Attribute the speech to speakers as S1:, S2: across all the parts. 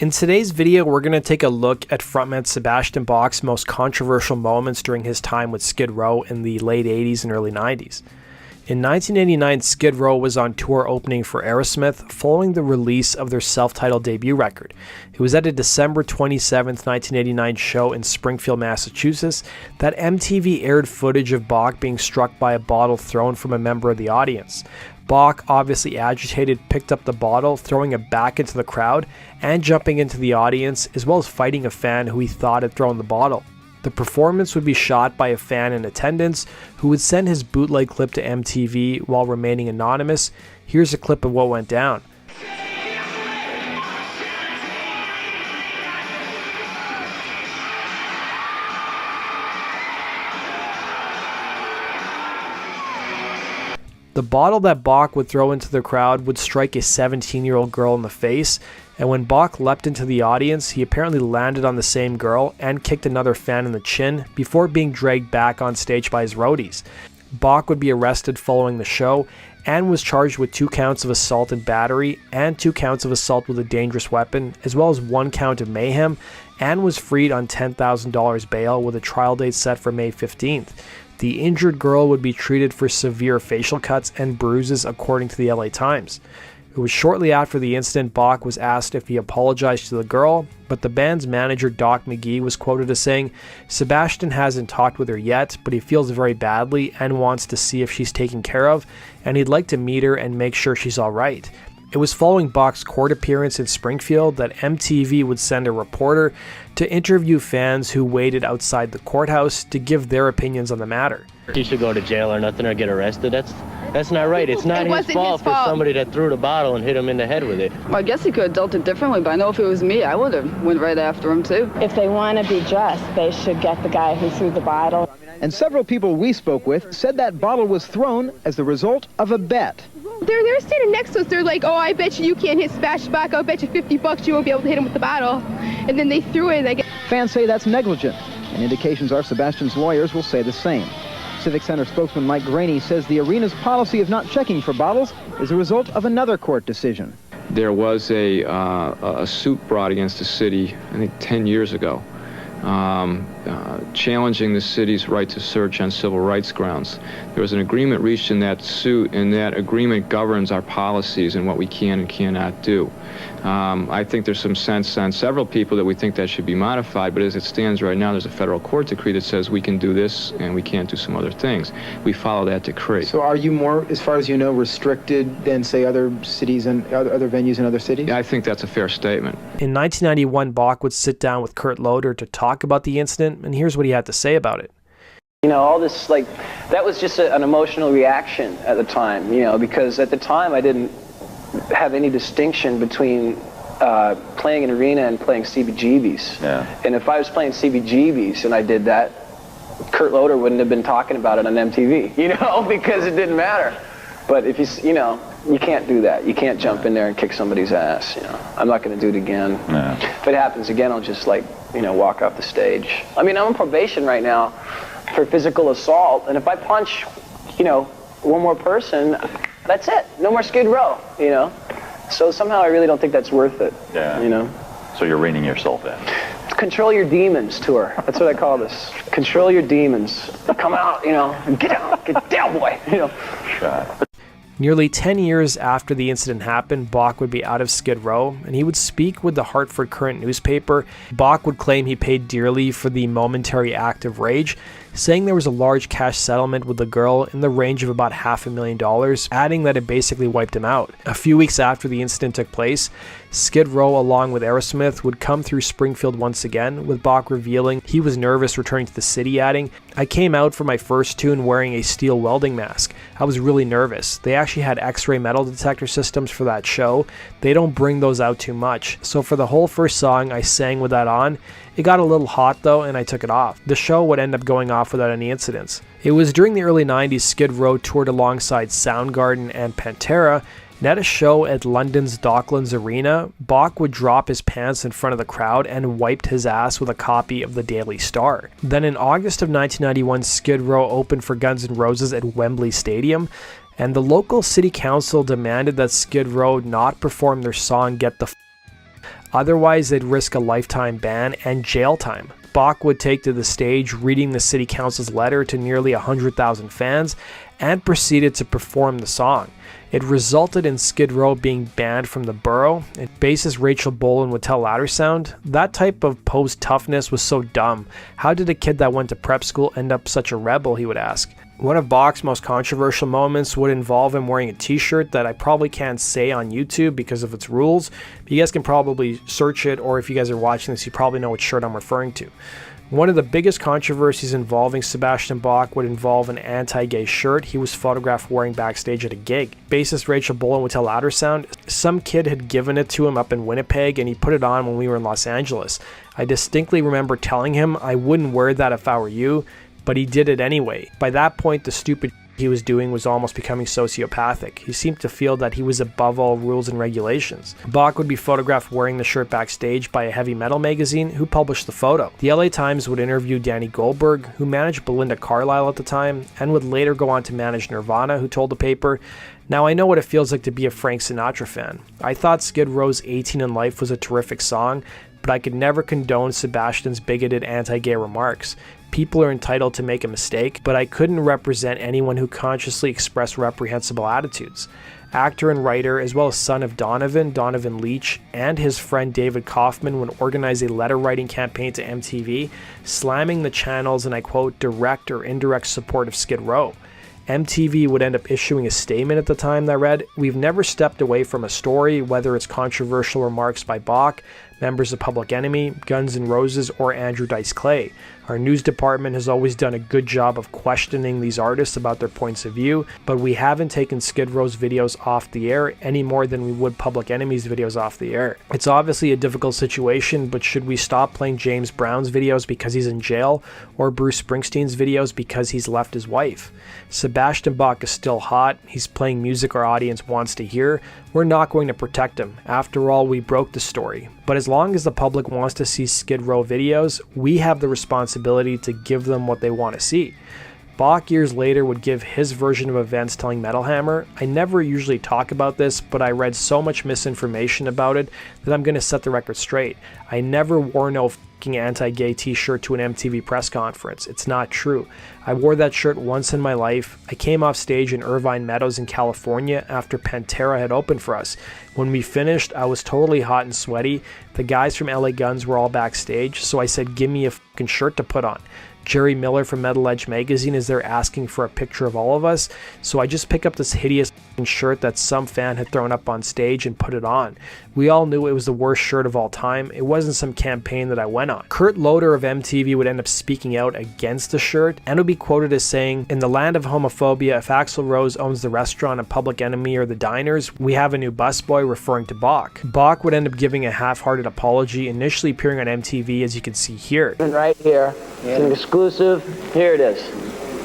S1: In today's video, we're going to take a look at frontman Sebastian Bach's most controversial moments during his time with Skid Row in the late 80s and early 90s. In 1989, Skid Row was on tour opening for Aerosmith following the release of their self-titled debut record. It was at a December 27, 1989 show in Springfield, Massachusetts that MTV aired footage of Bach being struck by a bottle thrown from a member of the audience. Bach, obviously agitated, picked up the bottle, throwing it back into the crowd and jumping into the audience, as well as fighting a fan who he thought had thrown the bottle. The performance would be shot by a fan in attendance who would send his bootleg clip to MTV while remaining anonymous. Here's a clip of what went down. The bottle that Bach would throw into the crowd would strike a 17-year-old girl in the face, and when Bach leapt into the audience, he apparently landed on the same girl and kicked another fan in the chin before being dragged back on stage by his roadies. Bach would be arrested following the show and was charged with 2 counts of assault and battery and 2 counts of assault with a dangerous weapon, as well as 1 count of mayhem, and was freed on $10,000 bail with a trial date set for May 15th. The injured girl would be treated for severe facial cuts and bruises, according to the LA Times. It was shortly after the incident Bach was asked if he apologized to the girl, but the band's manager Doc McGee was quoted as saying, "Sebastian hasn't talked with her yet, but he feels very badly and wants to see if she's taken care of, and he'd like to meet her and make sure she's alright." It was following Bach's court appearance in Springfield that MTV would send a reporter to interview fans who waited outside the courthouse to give their opinions on the matter.
S2: He should go to jail or nothing or get arrested. That's not right. It's not his fault for somebody that threw the bottle and hit him in the head with it.
S3: Well, I guess he could have dealt it differently, but I know if it was me, I would have went right after him too.
S4: If they want to be just, they should get the guy who threw the bottle.
S5: And several people we spoke with said that bottle was thrown as the result of a bet.
S6: They're standing next to us. They're like, "Oh, I bet you can't hit Sebastian Bach. I'll bet you $50 you won't be able to hit him with the bottle." And then they threw it.
S5: Fans say that's negligent, and indications are Sebastian's lawyers will say the same. Civic Center spokesman Mike Graney says the arena's policy of not checking for bottles is a result of another court decision.
S7: There was a suit brought against the city, I think 10 years ago, challenging the city's right to search on civil rights grounds. There was an agreement reached in that suit, and that agreement governs our policies and what we can and cannot do. I think there's some sense on several people that we think that should be modified, but as it stands right now, there's a federal court decree that says we can do this and we can't do some other things. We follow that decree.
S8: So are you more, as far as you know, restricted than, say, other cities and other venues in other cities?
S7: Yeah, I think that's a fair statement.
S1: In 1991, Bach would sit down with Kurt Loder to talk about the incident, and here's what he had to say about it.
S9: You know, all this, that was just an emotional reaction at the time, because at the time I didn't have any distinction between playing an arena and playing CBGBs. Yeah. And if I was playing CBGBs and I did that, Kurt Loder wouldn't have been talking about it on MTV, because it didn't matter. But if you can't do that. You can't jump in there and kick somebody's ass, I'm not going to do it again. Yeah. If it happens again, I'll just walk off the stage. I mean, I'm on probation right now for physical assault, and if I punch, one more person, that's it. No more Skid Row, So somehow I really don't think that's worth it. Yeah.
S10: So you're reining yourself in.
S9: Control your demons tour. That's what I call this. Control your demons. Come out, get out, get down, boy,
S10: God.
S1: Nearly 10 years after the incident happened, Bach would be out of Skid Row, and he would speak with the Hartford Courant newspaper. Bach would claim he paid dearly for the momentary act of rage, saying there was a large cash settlement with the girl in the range of about $500,000, adding that it basically wiped him out. A few weeks after the incident took place, Skid Row, along with Aerosmith, would come through Springfield once again, with Bach revealing he was nervous returning to the city, adding, "I came out for my first tune wearing a steel welding mask. I was really nervous. They actually had X-ray metal detector systems for that show. They don't bring those out too much. So for the whole first song, I sang with that on. It got a little hot though, and I took it off. The show would end up going off without any incidents." It was during the early 90s Skid Row toured alongside Soundgarden and Pantera, and at a show at London's Docklands Arena, Bach would drop his pants in front of the crowd and wiped his ass with a copy of the Daily Star. Then in August of 1991, Skid Row opened for Guns N' Roses at Wembley Stadium, and the local city council demanded that Skid Row not perform their song Get the Otherwise, they'd risk a lifetime ban and jail time. Bach would take to the stage, reading the city council's letter to nearly 100,000 fans, and proceeded to perform the song. It resulted in Skid Row being banned from the borough, and bassist Rachel Bolan would tell Loudersound, "That type of post-toughness was so dumb. How did a kid that went to prep school end up such a rebel?" he would ask. One of Bach's most controversial moments would involve him wearing a t-shirt that I probably can't say on YouTube because of its rules, but you guys can probably search it, or if you guys are watching this, you probably know what shirt I'm referring to. One of the biggest controversies involving Sebastian Bach would involve an anti-gay shirt he was photographed wearing backstage at a gig. Bassist Rachel Bolan would tell Loudersound, "Some kid had given it to him up in Winnipeg and he put it on when we were in Los Angeles. I distinctly remember telling him I wouldn't wear that if I were you, but he did it anyway. By that point, the stupid he was doing was almost becoming sociopathic. He seemed to feel that he was above all rules and regulations." Bach would be photographed wearing the shirt backstage by a heavy metal magazine who published the photo. The LA Times would interview Danny Goldberg, who managed Belinda Carlisle at the time, and would later go on to manage Nirvana, who told the paper, "Now I know what it feels like to be a Frank Sinatra fan. I thought Skid Row's 18 in Life was a terrific song, but I could never condone Sebastian's bigoted anti-gay remarks. People are entitled to make a mistake, but I couldn't represent anyone who consciously expressed reprehensible attitudes." Actor and writer, as well as son of Donovan Leitch, and his friend David Kaufman would organize a letter-writing campaign to MTV, slamming the channel's, and I quote, "direct or indirect support of Skid Row." MTV would end up issuing a statement at the time that read, "We've never stepped away from a story, whether it's controversial remarks by Bach, members of Public Enemy, Guns N' Roses, or Andrew Dice Clay. Our news department has always done a good job of questioning these artists about their points of view, but we haven't taken Skid Row's videos off the air any more than we would Public Enemy's videos off the air. It's obviously a difficult situation, but should we stop playing James Brown's videos because he's in jail, or Bruce Springsteen's videos because he's left his wife? Sebastian Bach is still hot. He's playing music our audience wants to hear. We're not going to protect him. After all, we broke the story. But as long as the public wants to see Skid Row videos, we have the responsibility to give them what they want to see." Bach years later would give his version of events telling Metal Hammer, "I never usually talk about this, but I read so much misinformation about it that I'm going to set the record straight. I never wore no f***ing anti-gay t-shirt to an MTV press conference. It's not true. I wore that shirt once in my life. I came off stage in Irvine Meadows in California after Pantera had opened for us. When we finished, I was totally hot and sweaty. The guys from LA Guns were all backstage, so I said, give me a f***ing shirt to put on. Jerry Miller from Metal Edge magazine is there asking for a picture of all of us, so I just pick up this hideous shirt that some fan had thrown up on stage and put it on. We all knew it was the worst shirt of all time. It wasn't some campaign that I went on." Kurt Loder of MTV would end up speaking out against the shirt and would be quoted as saying, "In the land of homophobia, if Axl Rose owns the restaurant and Public Enemy or the diners, we have a new busboy," referring to Bach. Bach would end up giving a half-hearted apology, initially appearing on MTV, as you can see here.
S9: Right here, it's an exclusive. Here it is.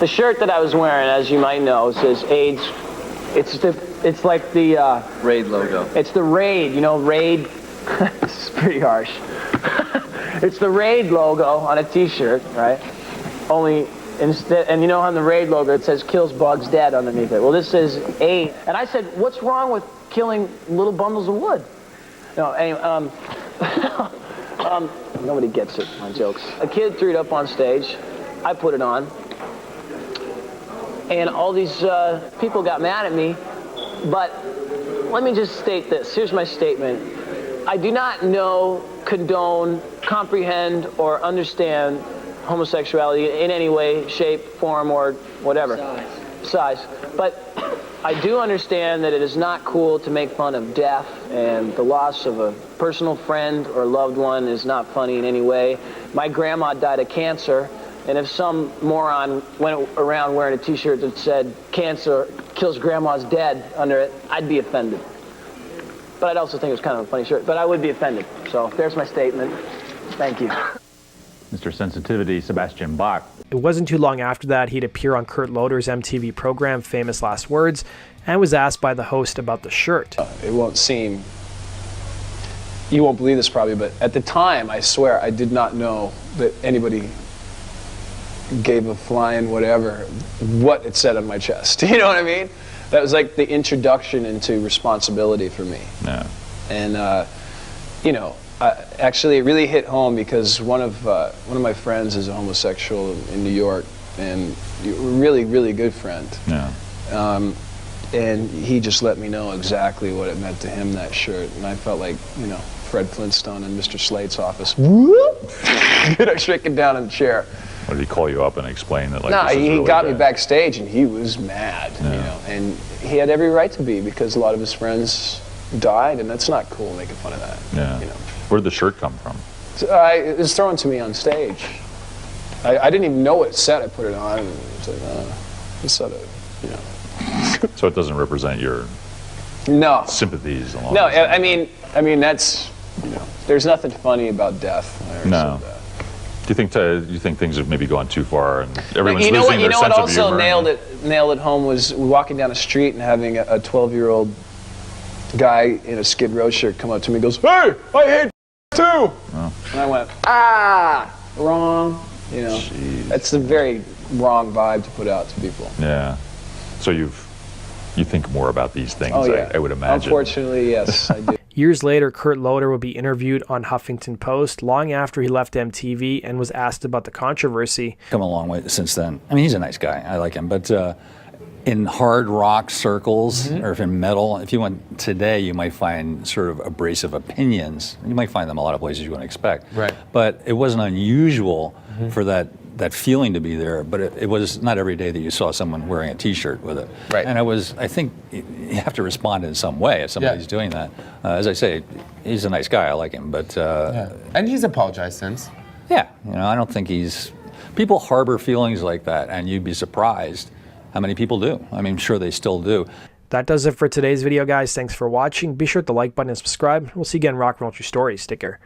S9: The shirt that I was wearing, as you might know, says AIDS. It's like the
S11: Raid logo.
S9: It's the Raid, you know, Raid. This is pretty harsh. It's the Raid logo on a t-shirt, right? Only instead, and you know on the Raid logo it says kills bugs dead underneath it. Well, this says AIDS. And I said, what's wrong with killing little bundles of wood? No, anyway, nobody gets it, my jokes. A kid threw it up on stage. I put it on. And all these people got mad at me, but let me just state this. Here's my statement. I do not know, condone, comprehend, or understand homosexuality in any way, shape, form, or whatever. Size. But I do understand that it is not cool to make fun of death, and the loss of a personal friend or loved one is not funny in any way. My grandma died of cancer. And if some moron went around wearing a t-shirt that said cancer kills grandma's dead under it, I'd be offended. But I'd also think it was kind of a funny shirt, but I would be offended. So there's my statement. Thank you.
S10: Mr. Sensitivity, Sebastian Bach.
S1: It wasn't too long after that he'd appear on Kurt Loder's MTV program, Famous Last Words, and was asked by the host about the shirt.
S12: It won't seem, you won't believe this probably, but at the time, I swear, I did not know that anybody gave a flying whatever what it said on my chest. You know what I mean? That was like the introduction into responsibility for me.
S10: Yeah.
S12: And you know, Actually, it really hit home because one of my friends is a homosexual in New York, and a really, really good friend.
S10: Yeah.
S12: And he just let me know exactly what it meant to him, that shirt, and I felt like, you know, Fred Flintstone in Mr. Slade's office. Shaking down in the chair.
S10: What, did he call you up and explain that? Like,
S12: no,
S10: this is
S12: he
S10: really
S12: got
S10: bad?
S12: me backstage, and he was mad.
S10: Yeah.
S12: You know, and he had every right to be, because a lot of his friends died, and that's not cool making fun of that.
S10: Yeah.
S12: You know.
S10: Where did the shirt come from?
S12: So, it was thrown to me on stage. I didn't even know what it said. I put it on, and it was like, it's sort of, you know.
S10: So it doesn't represent your sympathies along.
S12: No, I mean that's, you know, there's nothing funny about death.
S10: No. Do you think things have maybe gone too far and everyone's
S12: you know
S10: losing their sense of humor?
S12: what also nailed it home was walking down the street and having a 12-year-old guy in a Skid Row shirt come up to me and goes, "Hey, I hate too." Oh. And I went, wrong. You know, that's a very wrong vibe to put out to people.
S10: Yeah. So you think more about these things,
S12: Oh, yeah.
S10: I would imagine.
S12: Unfortunately, yes, I do.
S1: Years later, Kurt Loder would be interviewed on Huffington Post long after he left MTV and was asked about the controversy.
S11: Come a long way since then. I mean, he's a nice guy. I like him. But in hard rock circles, or if in metal, if you went today, you might find sort of abrasive opinions. You might find them a lot of places you wouldn't expect.
S13: Right.
S11: But it wasn't unusual for that feeling to be there, but it was not every day that you saw someone wearing a T-shirt with it.
S13: Right.
S11: And I think you have to respond in some way if somebody's doing that. As I say, he's a nice guy. I like him, but
S13: and he's apologized since.
S11: Yeah, you know, I don't think people harbor feelings like that, and you'd be surprised how many people do. I mean, sure they still do.
S1: That does it for today's video, guys. Thanks for watching. Be sure to like button and subscribe. We'll see you again. Rock and roll your stories. Take care.